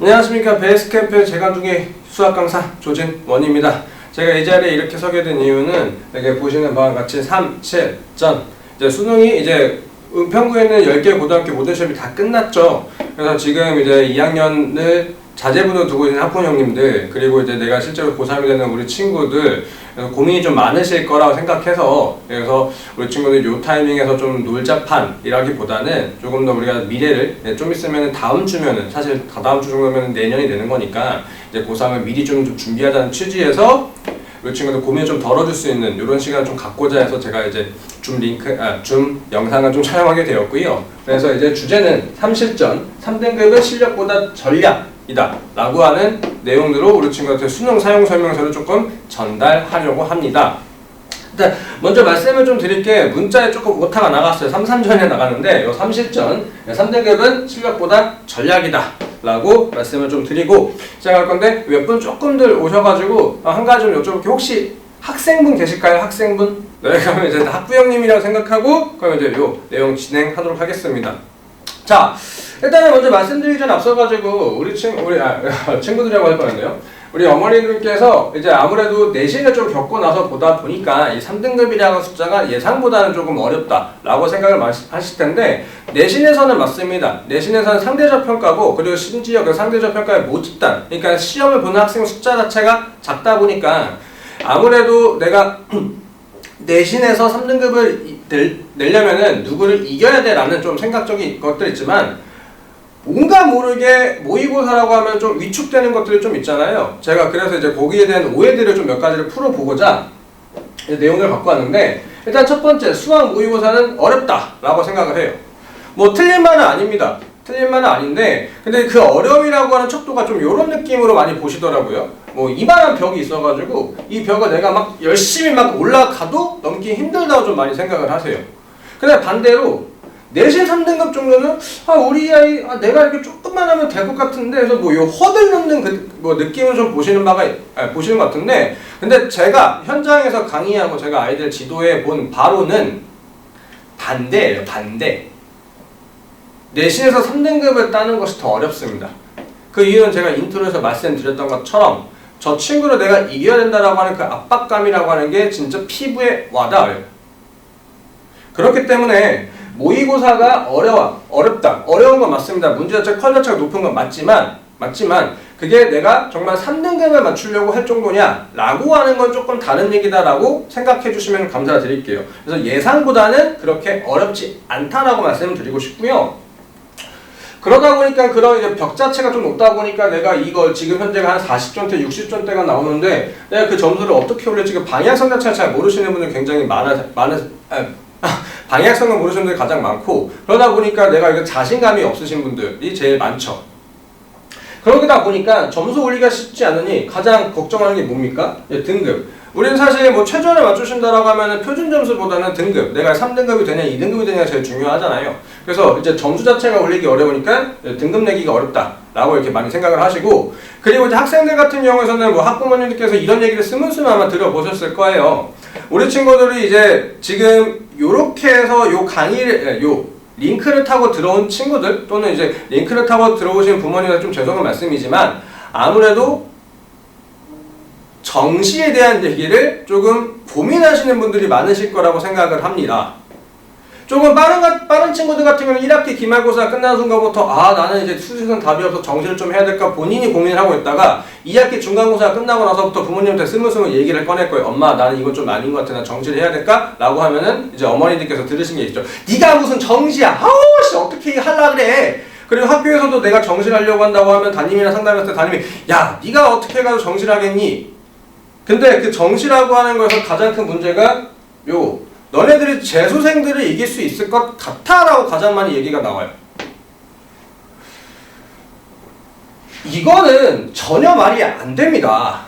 안녕하십니까. 베이스캠프 재간둥이 수학 강사 조진원입니다. 제가 이 자리에 이렇게 서게 된 이유는 여기 보시는 바와 같이 3, 7, 전 이제 수능이 이제 은평구에 있는 10개 고등학교 모든 시험이 다 끝났죠. 그래서 지금 이제 2학년을 자제분으로 두고 있는 학부모 형님들, 그리고 이제 내가 실제로 고3이 되는 우리 친구들, 고민이 좀 많으실 거라고 생각해서, 그래서 우리 친구들 요 타이밍에서 좀 놀자판이라기보다는 조금 더 우리가 미래를 좀 있으면 다음 주면은, 사실 다다음 주 정도면 내년이 되는 거니까 이제 고3을 미리 좀 준비하자는 취지에서 우리 친구들 고민을 좀 덜어줄 수 있는 이런 시간을 좀 갖고자 해서 제가 이제 줌 영상을 좀 촬영하게 되었고요. 그래서 이제 주제는 3실전, 3등급은 실력보다 전략이다 라고 하는 내용으로 우리 친구한테 수능 사용 설명서를 조금 전달하려고 합니다. 일단 먼저 말씀을 좀 드릴게. 문자에 조금 오타가 나갔어요. 3.3전에 나갔는데 요 3실전, 3등급은 실력보다 전략이다 라고 말씀을 좀 드리고 시작할 건데, 몇 분 조금들 오셔가지고 한 가지 좀 여쭤볼게요. 혹시 학생분 계실까요? 학생분? 네, 그러면 이제 학부형님이라고 생각하고 그러면 이제 요 내용 진행하도록 하겠습니다. 자, 일단은 먼저 말씀드리기 전에 앞서가지고 우리 친구들이라고 할 뻔했네요. 우리 어머니들께서 이제 아무래도 내신을 좀 겪고 나서 보다 보니까 이 3등급이라는 숫자가 예상보다는 조금 어렵다라고 생각을 하실 텐데, 내신에서는 맞습니다. 내신에서는 상대적 평가고, 그리고 심지어 그 상대적 평가의 모집단, 그러니까 시험을 보는 학생 숫자 자체가 작다 보니까 아무래도 내가 내신에서 3등급을 내려면은 누구를 이겨야 돼 라는 좀 생각적인 것들 있지만, 뭔가 모르게 모의고사라고 하면 좀 위축되는 것들이 좀 있잖아요. 제가 그래서 이제 거기에 대한 오해들을 좀 몇 가지를 풀어보고자 내용을 갖고 왔는데, 일단 첫 번째, 수학 모의고사는 어렵다라고 생각을 해요. 뭐 틀린 말은 아닙니다. 틀린 말은 아닌데, 근데 그 어려움이라고 하는 척도가 좀 이런 느낌으로 많이 보시더라고요. 뭐 이만한 벽이 있어가지고 이 벽을 내가 막 열심히 막 올라가도 넘기 힘들다고 좀 많이 생각을 하세요. 근데 반대로 내신 3등급 정도는 우리 아이 내가 이렇게 조금만 하면 될 것 같은데, 그래서 뭐 요 허들 넘는 그 뭐 느낌을 좀 보시는 것 같은데, 근데 제가 현장에서 강의하고 제가 아이들 지도해 본 바로는 반대예요. 반대. 내신에서 3등급을 따는 것이 더 어렵습니다. 그 이유는 제가 인트로에서 말씀드렸던 것처럼 저 친구를 내가 이겨야 된다라고 하는 그 압박감이라고 하는 게 진짜 피부에 와닿아요. 그렇기 때문에 모의고사가 어렵다. 어려운 건 맞습니다. 문제 자체 퀄 자체가 높은 건 맞지만 그게 내가 정말 3등급을 맞추려고 할 정도냐 라고 하는 건 조금 다른 얘기다라고 생각해 주시면 감사드릴게요. 그래서 예상보다는 그렇게 어렵지 않다라고 말씀드리고 싶고요. 그러다 보니까 그런 이제 벽 자체가 좀 높다 보니까 내가 이걸 지금 현재가 한 40점대, 60점대가 나오는데 내가 그 점수를 어떻게 올릴지 그 방향성 자체를 잘 모르시는 분들 굉장히 방향성을 모르시는 분들이 가장 많고, 그러다 보니까 내가 이거 자신감이 없으신 분들이 제일 많죠. 그러다 보니까 점수 올리기가 쉽지 않으니 가장 걱정하는 게 뭡니까? 등급. 우리는 사실 뭐 최저를 맞추신다라고 하면은 표준 점수보다는 등급, 내가 3등급이 되냐 2등급이 되냐가 제일 중요하잖아요. 그래서 이제 점수 자체가 올리기 어려우니까 등급 내기가 어렵다라고 이렇게 많이 생각을 하시고, 그리고 이제 학생들 같은 경우에서는 뭐 학부모님들께서 이런 얘기를 스물스물 아마 들어보셨을 거예요. 우리 친구들이 이제 지금 요렇게 해서 요 강의를 링크를 타고 들어온 친구들, 또는 이제 링크를 타고 들어오신 부모님한테 좀 죄송한 말씀이지만 아무래도 정시에 대한 얘기를 조금 고민하시는 분들이 많으실 거라고 생각을 합니다. 조금 빠른 친구들 같은 경우는 1학기 기말고사 끝나는 순간부터 나는 이제 수시는 답이 없어서 정시를 좀 해야 될까 본인이 고민을 하고 있다가 2학기 중간고사 끝나고 나서부터 부모님한테 스물스물 얘기를 꺼낼 거예요. 엄마, 나는 이건 좀 아닌 것 같아. 나 정시를 해야 될까? 라고 하면은 이제 어머니들께서 들으신 게 있죠. 네가 무슨 정시야? 어떻게 하려 그래? 그리고 학교에서도 내가 정시를 하려고 한다고 하면 담임이랑 상담했을 때 담임이 네가 어떻게 해가지고 정시를 하겠니? 근데 그 정시라고 하는 거에서 가장 큰 문제가 너네들이 재수생들을 이길 수 있을 것 같아 라고 가장 많이 얘기가 나와요. 이거는 전혀 말이 안 됩니다.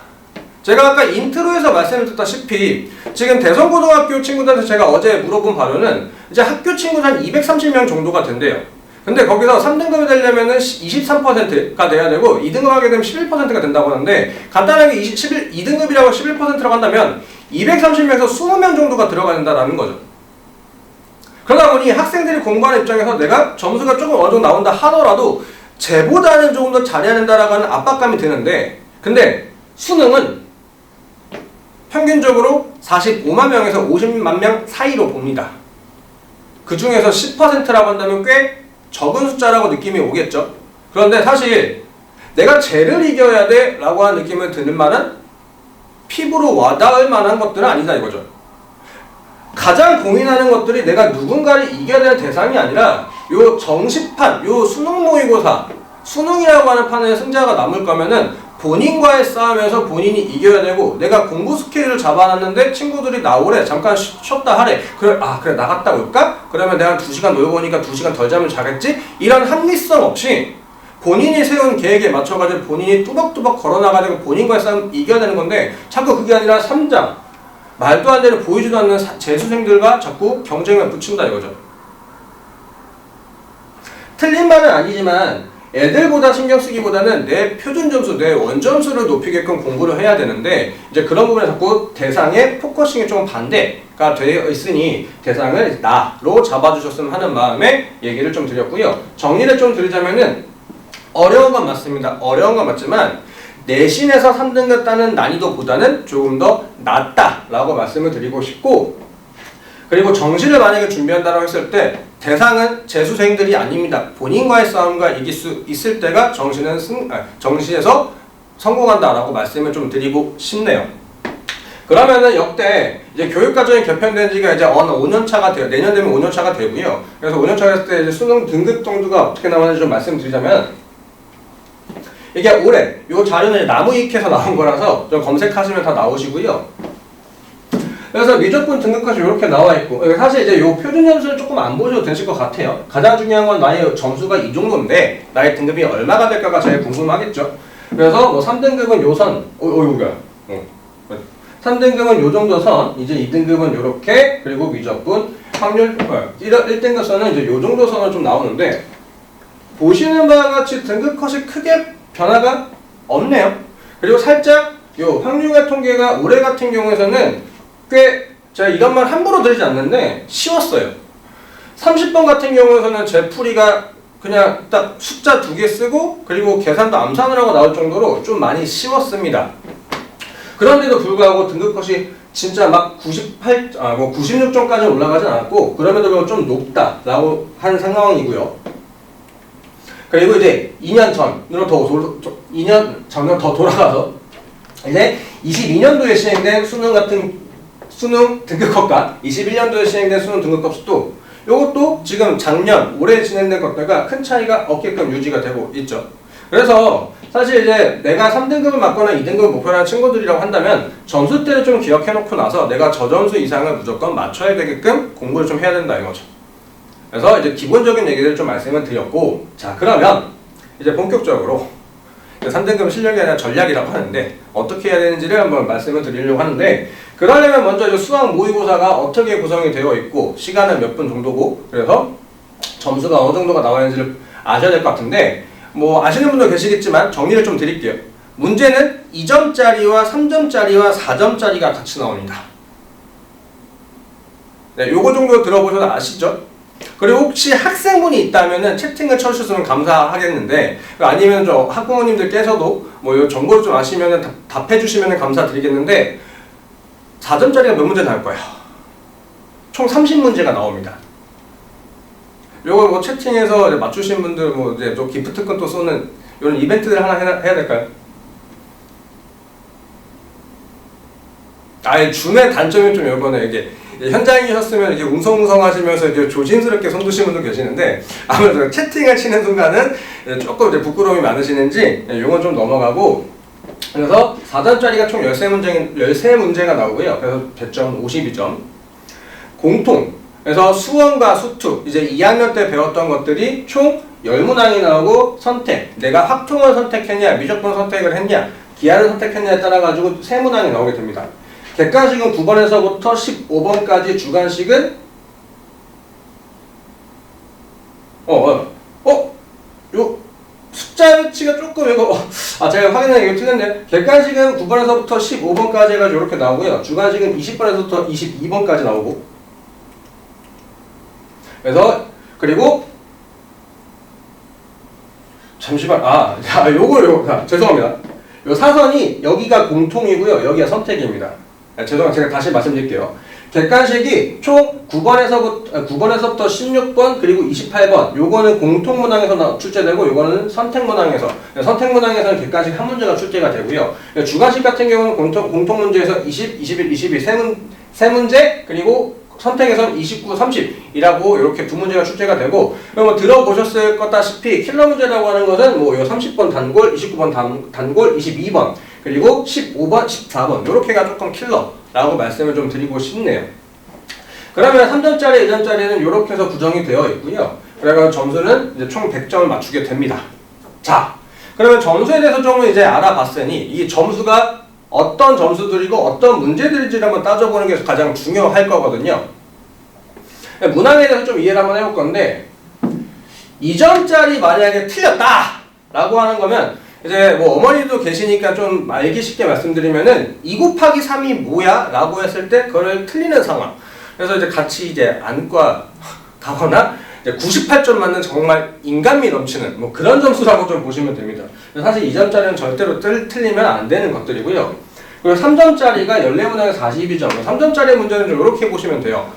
제가 아까 인트로에서 말씀드렸다시피 지금 대성고등학교 친구들한테 제가 어제 물어본 바로는 이제 학교 친구들 한 230명 정도가 된대요. 근데 거기서 3등급이 되려면은 23%가 돼야 되고 2등급 하게 되면 11%가 된다고 하는데, 간단하게 2등급이라고 11%라고 한다면 230명에서 20명 정도가 들어가야 된다는 거죠. 그러다 보니 학생들이 공부하는 입장에서 내가 점수가 조금 어느 정도 나온다 하더라도 쟤보다는 조금 더 잘해야 된다라고 하는 압박감이 드는데, 근데 수능은 평균적으로 45만 명에서 50만 명 사이로 봅니다. 그 중에서 10%라고 한다면 꽤 적은 숫자라고 느낌이 오겠죠. 그런데 사실 내가 쟤를 이겨야 돼 라고 하는 느낌을 드는 말은 피부로 와닿을 만한 것들은 아니다 이거죠. 가장 고민하는 것들이 내가 누군가를 이겨야 되는 대상이 아니라 요 정시판, 요 수능 모의고사, 수능이라고 하는 판에 승자가 남을 거면은 본인과의 싸움에서 본인이 이겨야 되고, 내가 공부 스케줄을 잡아놨는데 친구들이 나오래, 잠깐 쉬었다 하래, 그래 나갔다 올까? 그러면 내가 2시간 놀고 오니까 2시간 덜 자면 자겠지? 이런 합리성 없이 본인이 세운 계획에 맞춰가지고 본인이 뚜벅뚜벅 걸어나가지고 본인과의 싸움 이겨야 되는 건데, 자꾸 그게 아니라 3장 말도 안 되는 보이지도 않는 재수생들과 자꾸 경쟁을 붙인다 이거죠. 틀린 말은 아니지만 애들보다 신경 쓰기보다는 내 표준 점수, 내 원점수를 높이게끔 공부를 해야 되는데, 이제 그런 부분에 자꾸 대상의 포커싱이 좀 반대가 되어 있으니 대상을 나로 잡아주셨으면 하는 마음에 얘기를 좀 드렸고요. 정리를 좀 드리자면은 어려운 건 맞습니다. 어려운 건 맞지만 내신에서 3등급 따는 난이도보다는 조금 더 낫다라고 말씀을 드리고 싶고, 그리고 정시를 만약에 준비한다고 했을 때 대상은 재수생들이 아닙니다. 본인과의 싸움과 이길 수 있을 때가 정시에서 성공한다라고 말씀을 좀 드리고 싶네요. 그러면은 역대 이제 교육과정이 개편된 지가 이제 어느 5년 차가 돼요. 내년 되면 5년 차가 되고요. 그래서 5년 차가 됐을 때 이제 수능 등급 정도가 어떻게 나오는지 좀 말씀드리자면, 이게 올해 이 자료는 나무위키에서 나온 거라서 좀 검색하시면 다 나오시고요. 그래서 미적분 등급컷이 이렇게 나와 있고, 사실 이제 이 표준 점수를 조금 안 보셔도 되실 것 같아요. 가장 중요한 건 나의 점수가 이 정도인데 나의 등급이 얼마가 될까가 제일 궁금하겠죠. 그래서 뭐 3등급은 요 선, 이거야. 3등급은 요 정도 선, 이제 2등급은 요렇게, 그리고 미적분, 확률, 1등급 선은 이제 요 정도 선은 좀 나오는데, 보시는 바와 같이 등급컷이 크게 변화가 없네요. 그리고 살짝 요 확률과 통계가 올해 같은 경우에는 꽤, 제가 이런 말 함부로 드리지 않는데 쉬웠어요. 30번 같은 경우에는 제 풀이가 그냥 딱 숫자 2개 쓰고 그리고 계산도 암산을 하고 나올 정도로 좀 많이 쉬웠습니다. 그런데도 불구하고 등급컷이 진짜 막 96점까지 올라가진 않았고, 그럼에도 불구하고 좀 높다라고 한 상황이고요. 그리고 이제 2년 전으로 2년 전으로 더 돌아가서 이제 22년도에 시행된 수능 등급컷과 21년도에 시행된 수능 등급컷도 이것도 지금 작년, 올해 진행된 것들과 큰 차이가 없게끔 유지가 되고 있죠. 그래서 사실 이제 내가 3등급을 맞거나 2등급을 목표로 하는 친구들이라고 한다면 점수대를 좀 기억해 놓고 나서 내가 저 점수 이상을 무조건 맞춰야 되게끔 공부를 좀 해야 된다 이거죠. 그래서 이제 기본적인 얘기들을 좀 말씀을 드렸고, 자 그러면 이제 본격적으로 3등급 실력이 아니라 전략이라고 하는데 어떻게 해야 되는지를 한번 말씀을 드리려고 하는데, 그러려면 먼저 이제 수학 모의고사가 어떻게 구성이 되어 있고 시간은 몇 분 정도고, 그래서 점수가 어느 정도가 나와야지를 아셔야 될 것 같은데, 뭐 아시는 분도 계시겠지만 정리를 좀 드릴게요. 문제는 2점짜리와 3점짜리와 4점짜리가 같이 나옵니다. 네, 요거 정도 들어보셔도 아시죠? 그리고 혹시 학생분이 있다면은 채팅을 쳐주셨으면 감사하겠는데, 아니면 저 학부모님들께서도 뭐 이 정보를 좀 아시면은 답해주시면 감사드리겠는데, 4점짜리가 몇 문제 나올 거예요? 총 30문제가 나옵니다. 요거 뭐 채팅에서 맞추신 분들 뭐 이제 또 기프트콘 또 쏘는 이런 이벤트들 하나 해야 될까요? 줌의 단점이 좀 이번에 이게 현장이셨으면 이렇게 웅성웅성하시면서 이제 조심스럽게 손 드시는 분도 계시는데, 아무래도 채팅을 치는 순간은 조금 이제 부끄러움이 많으시는지 이건 좀 넘어가고, 그래서 4점짜리가 총 13문제가 나오고요. 그래서 배점 52점. 공통. 그래서 수원과 수투, 이제 2학년 때 배웠던 것들이 총 10문항이 나오고, 선택. 내가 확통을 선택했냐, 미적분 선택을 했냐, 기하를 선택했냐에 따라 가지고 3문항이 나오게 됩니다. 객관식은 9번에서부터 15번까지, 주관식은 요 숫자 위치가 조금 이거 제가 확인하기 이거 틀렸네요. 객관식은 9번에서부터 15번까지 해가지고 이렇게 나오고요. 주관식은 20번에서부터 22번까지 나오고, 그래서 그리고 잠시만. 요거 죄송합니다. 요 사선이 여기가 공통이고요. 여기가 선택입니다. 죄송합니다. 제가 다시 말씀드릴게요. 객관식이 총 9번에서부터 16번 그리고 28번 요거는 공통문항에서 출제되고 요거는 선택문항에서 선택문항에서는 객관식 한 문제가 출제가 되고요. 주관식 같은 경우는 공통문제에서 20, 21, 22 세 문제 그리고 선택에서는 29, 30이라고 이렇게 두 문제가 출제가 되고 그럼 들어보셨을 것다시피 킬러 문제라고 하는 것은 요 30번 단골, 29번 단골, 22번 그리고 15번, 14번 이렇게가 조금 킬러라고 말씀을 좀 드리고 싶네요. 그러면 3점짜리, 2점짜리는 이렇게 해서 구성이 되어 있고요. 그래서 점수는 이제 총 100점을 맞추게 됩니다. 자, 그러면 점수에 대해서 조금 이제 알아봤으니 이 점수가 어떤 점수들이고 어떤 문제들인지를 한번 따져보는 게 가장 중요할 거거든요. 문항에 대해서 좀 이해를 한번 해볼 건데 2점짜리 만약에 틀렸다 라고 하는 거면 이제 뭐 어머니도 계시니까 좀 알기 쉽게 말씀드리면은 2 곱하기 3이 뭐야? 라고 했을 때 그걸 틀리는 상황. 그래서 이제 같이 이제 안과 가거나 98점 맞는 정말 인간미 넘치는 뭐 그런 점수라고 좀 보시면 됩니다. 사실 2점짜리는 절대로 틀리면 안 되는 것들이고요. 그리고 3점짜리가 14문항에 42점. 3점짜리 문제는 좀 이렇게 보시면 돼요.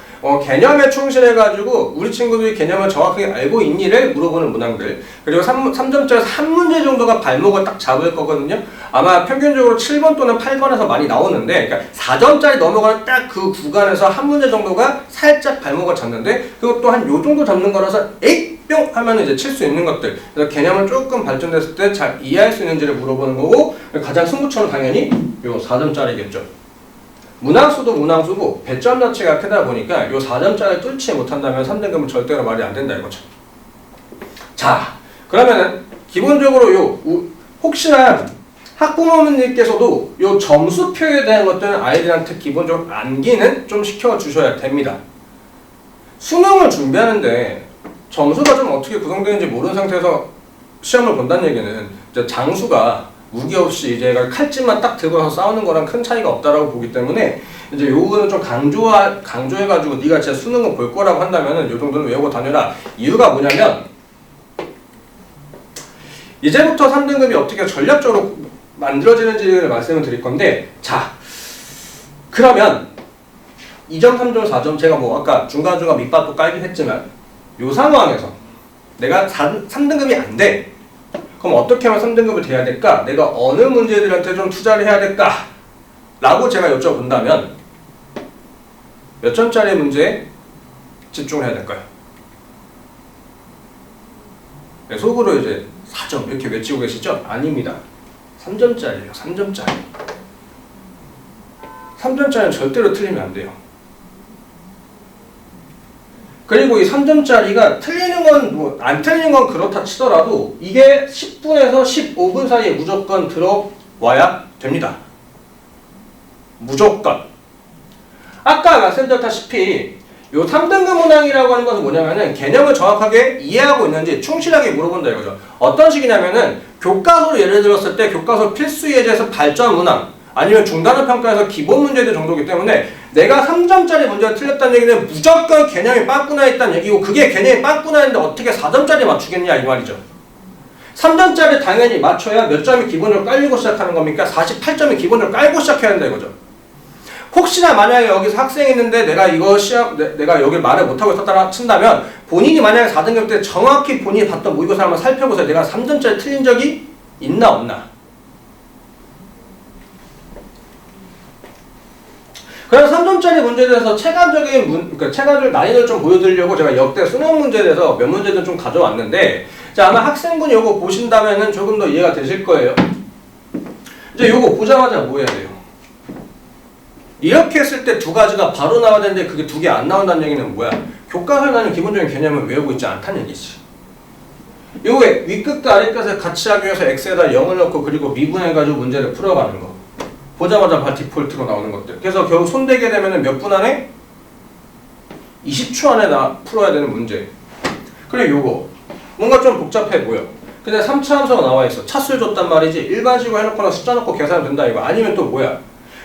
개념에 충실해가지고 우리 친구들이 개념을 정확하게 알고 있니를 물어보는 문항들. 그리고 3점짜리 3문제 정도가 발목을 딱 잡을 거거든요. 아마 평균적으로 7번 또는 8번에서 많이 나오는데, 그러니까 4점짜리 넘어가는 딱 그 구간에서 한 문제 정도가 살짝 발목을 잡는데, 그것도 한 요 정도 잡는 거라서, 에잇! 뿅! 하면 이제 칠 수 있는 것들. 그래서 개념을 조금 발전됐을 때 잘 이해할 수 있는지를 물어보는 거고, 가장 승부처는 당연히 요 4점짜리겠죠. 문항수도 문항수고 배점 자체가 크다 보니까 요 4점짜리 뚫지 못한다면 3등급은 절대로 말이 안 된다 이거죠. 자, 그러면은 기본적으로 혹시나 학부모님께서도 요 점수표에 대한 것들은 아이들한테 기본적으로 암기는 좀 시켜주셔야 됩니다. 수능을 준비하는데 점수가 좀 어떻게 구성되는지 모르는 상태에서 시험을 본다는 얘기는 이제 장수가 무기 없이 이제 칼집만 딱 들고 와서 싸우는 거랑 큰 차이가 없다라고 보기 때문에 이제 요거는 좀 강조해가지고 네가 진짜 수능을 볼 거라고 한다면은 요 정도는 외우고 다녀라. 이유가 뭐냐면 이제부터 3등급이 어떻게 전략적으로 만들어지는지를 말씀을 드릴 건데 자 그러면 2점, 3점, 4점 제가 뭐 아까 중간중간 밑밥도 깔긴 했지만 요 상황에서 내가 3등급이 안 돼. 그럼 어떻게 하면 3등급이 돼야 될까? 내가 어느 문제들한테 좀 투자를 해야 될까? 라고 제가 여쭤본다면 몇 점짜리 문제에 집중을 해야 될까요? 네, 속으로 이제 4점 이렇게 외치고 계시죠? 아닙니다. 3점짜리예요. 3점짜리. 3점짜리는 절대로 틀리면 안 돼요. 그리고 이 3점짜리가 틀리는 건 뭐 안 틀리는 건 그렇다 치더라도 이게 10분에서 15분 사이에 무조건 들어와야 됩니다. 무조건. 아까 말씀드렸다시피 요 3등급 문항이라고 하는 것은 뭐냐면은 개념을 정확하게 이해하고 있는지 충실하게 물어본다 이거죠. 어떤 식이냐면은 교과서로 예를 들었을 때 교과서 필수 예제에서 발전 문항 아니면 중단원 평가에서 기본 문제들 정도이기 때문에 내가 3점짜리 문제를 틀렸다는 얘기는 무조건 개념이 빵꾸나 있다는 얘기고 그게 개념이 빵꾸나 있는데 어떻게 4점짜리 맞추겠냐 이 말이죠. 3점짜리 당연히 맞춰야 몇 점이 기본적으로 깔리고 시작하는 겁니까? 48점이 기본적으로 깔고 시작해야 한다 이거죠. 혹시나 만약에 여기서 학생이 있는데 내가 이거 내가 여기 말을 못하고 있었다 친다면 본인이 만약에 4등급 때 정확히 본인이 봤던 모의고사 한번 살펴보세요. 내가 3점짜리 틀린 적이 있나 없나. 그래서 3점짜리 문제에 대해서 그러니까 체감적인 난이도를 좀 보여드리려고 제가 역대 수능 문제에 대해서 몇 문제든 좀 가져왔는데 자 아마 학생분이 요거 보신다면은 조금 더 이해가 되실 거예요. 이제 요거 보자마자 뭐 해야 돼요? 이렇게 했을 때 두 가지가 바로 나와야 되는데 그게 두 개 안 나온다는 얘기는 뭐야? 교과서에 나는 기본적인 개념을 외우고 있지 않다는 얘기지. 요게 윗끝과 아랫끝을 같이 하기 위해서 x에다 0을 넣고 그리고 미분해가지고 문제를 풀어가는 거. 보자마자 바로 디폴트로 나오는 것들. 그래서 결국 손대게 되면 몇 분 안에? 20초 안에 풀어야 되는 문제. 그리고 요거. 뭔가 좀 복잡해 보여. 근데 3차 함수가 나와 있어. 차수를 줬단 말이지. 일반식으로 해놓거나 숫자 넣고 계산하면 된다 이거. 아니면 또 뭐야?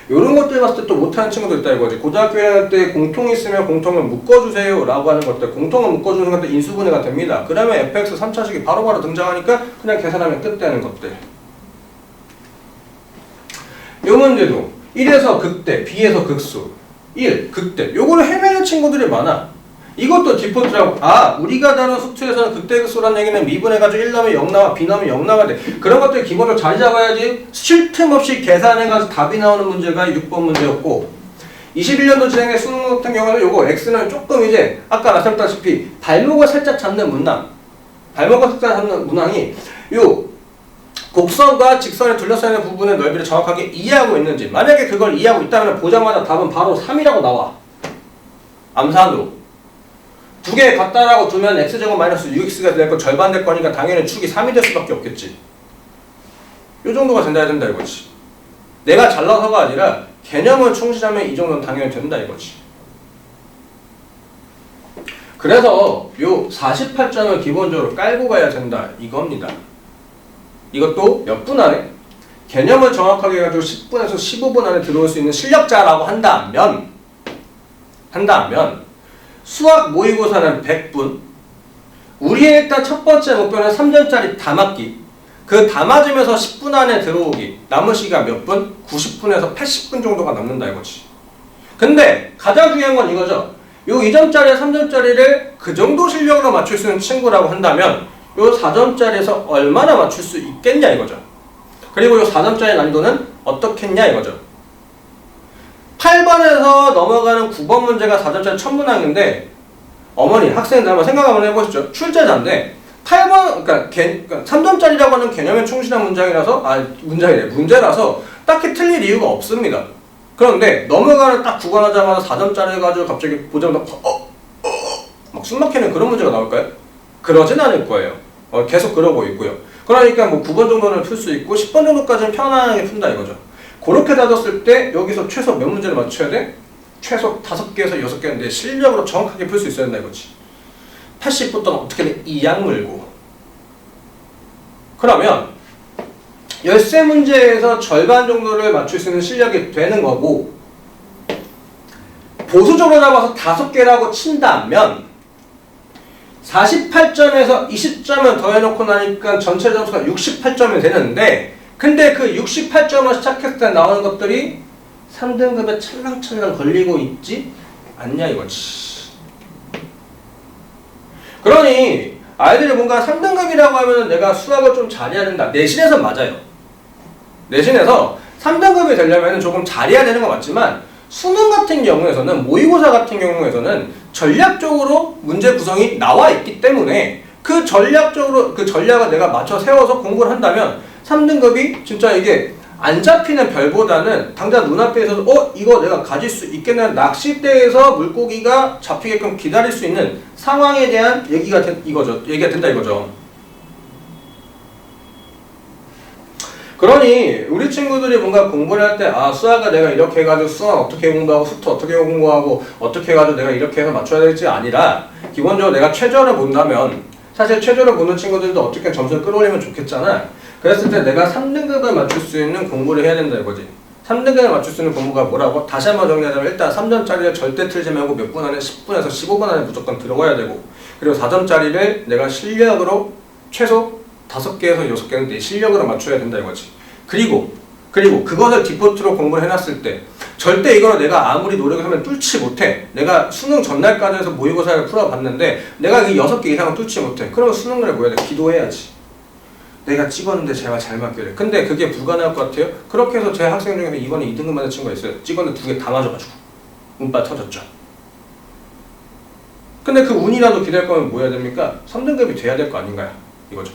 이런 것들 봤을 때 또 못하는 친구도 있다 이거지. 고등학교 1학년 때 공통이 있으면 공통을 묶어주세요 라고 하는 것들, 공통을 묶어주는 것들 인수분해가 됩니다. 그 다음에 fx 3차식이 바로바로 등장하니까 그냥 계산하면 끝되는 것들. 이 문제도 1에서 극대, B에서 극수, 1, 극대. 요거를 헤매는 친구들이 많아. 이것도 디폴트라고. 아, 우리가 다룬 수투에서는 극대 극수라는 얘기는 미분해가지고 1 넣으면 0 나와, B 넣으면 0 나와야 돼. 그런 것들 기본으로 자리 잡아야지 쉴 틈 없이 계산해가지고 답이 나오는 문제가 6번 문제였고, 21년도 진행의 수능 같은 경우는 요거 X는 조금 이제 아까 말씀드렸다시피 발목을 살짝 잡는 문항, 발목을 살짝 잡는 문항이 요 곡선과 직선에 둘러싸여 있는 부분의 넓이를 정확하게 이해하고 있는지, 만약에 그걸 이해하고 있다면 보자마자 답은 바로 3이라고 나와. 암산으로. 두 개 같다라고 두면 x제곱 마이너스 6x가 될 거 절반 될 거니까 당연히 축이 3이 될 수밖에 없겠지. 요 정도가 된다 이거지. 내가 잘나서가 아니라 개념을 충실하면 이 정도는 당연히 된다 이거지. 그래서 요 48점을 기본적으로 깔고 가야 된다 이겁니다. 이것도 몇 분 안에 개념을 정확하게 해가지고 10분에서 15분 안에 들어올 수 있는 실력자라고 한다면 수학 모의고사는 100분, 우리의 일단 첫 번째 목표는 3점짜리 다 맞기, 그 다 맞으면서 10분 안에 들어오기, 남은 시간 몇 분? 90분에서 80분 정도가 남는다 이거지. 근데 가장 중요한 건 이거죠. 요 2점짜리, 3점짜리를 그 정도 실력으로 맞출 수 있는 친구라고 한다면 요 4점짜리에서 얼마나 맞출 수 있겠냐 이거죠. 그리고 요 4점짜리 난이도는 어떻겠냐 이거죠. 8번에서 넘어가는 9번 문제가 4점짜리 첫 문항인데, 어머니, 학생들 한번 생각 한번 해보시죠. 출제자인데 8번, 그러니까 3점짜리라고 하는 개념에 충실한 문장이라서, 문제라서 딱히 틀릴 이유가 없습니다. 그런데 넘어가는 딱 9번 하자마자 4점짜리 해가지고 갑자기 보자마자 막 숨막히는 그런 문제가 나올까요? 그러진 않을 거예요. 계속 그러고 있고요. 그러니까 뭐 9번 정도는 풀 수 있고 10번 정도까지는 편안하게 푼다 이거죠. 그렇게 다졌을 때 여기서 최소 몇 문제를 맞춰야 돼? 최소 5개에서 6개인데 실력으로 정확하게 풀 수 있어야 된다 이거지. 80분 동안 어떻게든 이악 물고. 그러면 13문제에서 절반 정도를 맞출 수 있는 실력이 되는 거고, 보수적으로 잡아서 5개라고 친다면 48점에서 20점을 더해놓고 나니까 전체 점수가 68점이 되는데, 근데 그 68점을 시작했을 때 나오는 것들이 3등급에 찰랑찰랑 걸리고 있지 않냐 이거지. 그러니 아이들이 뭔가 3등급이라고 하면 내가 수학을 좀 잘해야 된다. 내신에서 맞아요. 내신에서 3등급이 되려면 조금 잘해야 되는 건 맞지만, 수능 같은 경우에서는, 모의고사 같은 경우에서는 전략적으로 문제 구성이 나와 있기 때문에 그 전략을 내가 맞춰 세워서 공부를 한다면 3등급이 진짜 이게 안 잡히는 별보다는 당장 눈앞에 있어서 이거 내가 가질 수 있겠나, 낚싯대에서 물고기가 잡히게끔 기다릴 수 있는 상황에 대한 얘기가 된다 이거죠. 그러니 우리 친구들이 뭔가 공부를 할 때 수학을 내가 이렇게 해가지고 수학 어떻게 공부하고 수투 어떻게 공부하고 어떻게 해가지고 내가 이렇게 해서 맞춰야 될지 아니라, 기본적으로 내가 최저를 본다면, 사실 최저를 보는 친구들도 어떻게 점수를 끌어올리면 좋겠잖아. 그랬을 때 내가 3등급을 맞출 수 있는 공부를 해야 된다 이거지. 3등급을 맞출 수 있는 공부가 뭐라고? 다시 한번 정리하자면 일단 3점짜리를 절대 틀지 말고 몇 분 안에 10분에서 15분 안에 무조건 들어가야 되고, 그리고 4점짜리를 내가 실력으로 최소 5개에서 6개는 내 실력으로 맞춰야 된다 이거지. 그리고 그것을 디포트로 공부를 해놨을 때 절대 이거를 내가 아무리 노력하면 뚫지 못해. 내가 수능 전날까지 해서 모의고사를 풀어봤는데 내가 이 6개 이상은 뚫지 못해. 그러면 수능날에 뭐 해야 돼? 기도해야지. 내가 찍었는데 제발 잘 맞기를. 근데 그게 불가능할 것 같아요? 그렇게 해서 제 학생 중에서 이번에 2등급 맞은 친구가 있어요. 찍었는데 2개 다 맞아가지고 운빨 터졌죠. 근데 그 운이라도 기대할 거면 뭐 해야 됩니까? 3등급이 돼야 될 거 아닌가요? 이거죠.